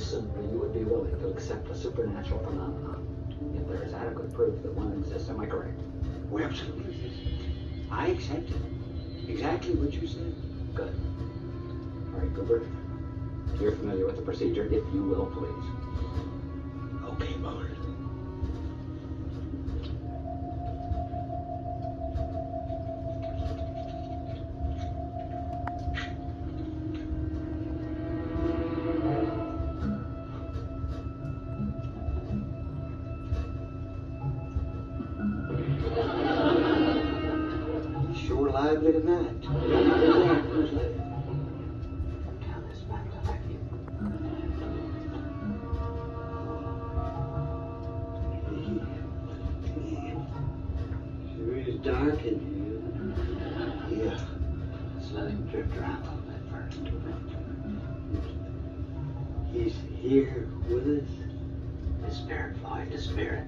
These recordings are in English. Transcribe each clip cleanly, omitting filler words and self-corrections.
assume that you would be willing to accept a supernatural phenomenon if there is adequate proof that one exists. Am I correct? Well, absolutely. I accept it. Exactly what you said. Good. All right, Cooper. You're familiar with the procedure, if you will, please. Okay, Muller. Sure lively tonight. Who's left? Tell this back to Becky. Sure is dark in here. Yeah. Let's let him drift around a little bit first. He's here with us. The spirit, Floyd, the spirit.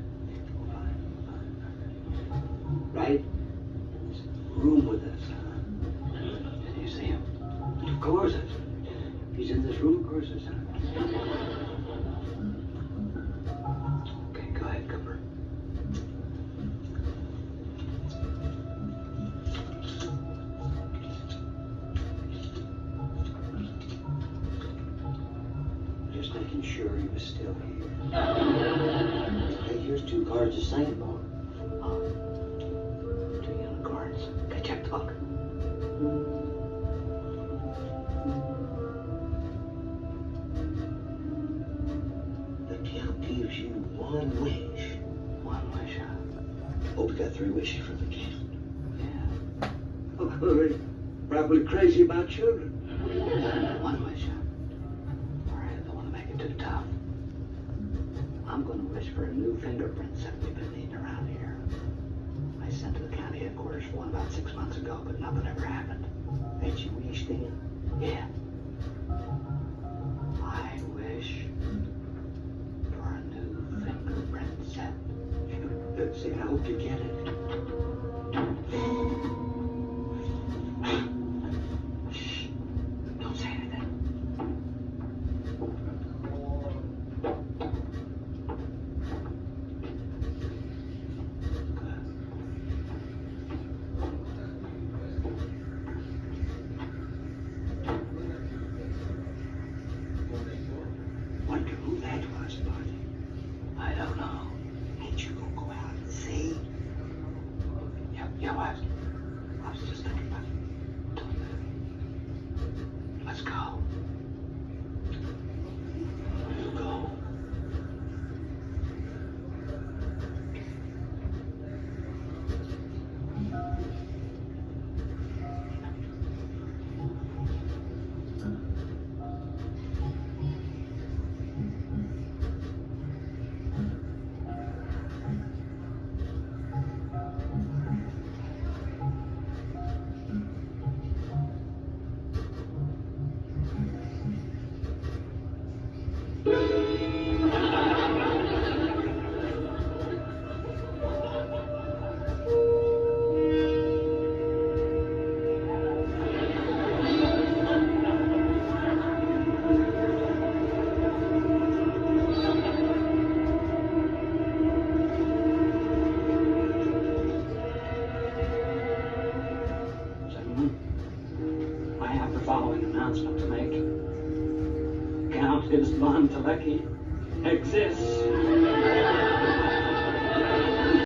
Right? He's in the room with us, huh? Did you see him? Of course. He's in this room, of course, huh? Okay, go ahead, Cooper. Just making sure he was still here. Hey, here's 2 cards of Saint Bar. Oh. 2 unicorns. Okay, check the book. The count gives you 1 wish. 1 wish, huh? Oh, we got 3 wishes from the count. Yeah. Oh, they're probably crazy about children. 1 wish, huh? All right, I don't want to make it too tough. I'm going to wish for a new fingerprint set we've been needing around here. I sent to the county headquarters for one about 6 months ago, but nothing ever happened. That you wished in? Yeah. I wish for a new fingerprint set. Let's see, I hope you get it. Shh. Don't say anything. Good. Wonder who that was, Marty. I don't know. Ain't you gonna go out and see? Yeah, what? I was just thinking about it. Don't move. Let's go. You go. Gentlemen, I have the following announcement to make. Count Isvan Telecki exists.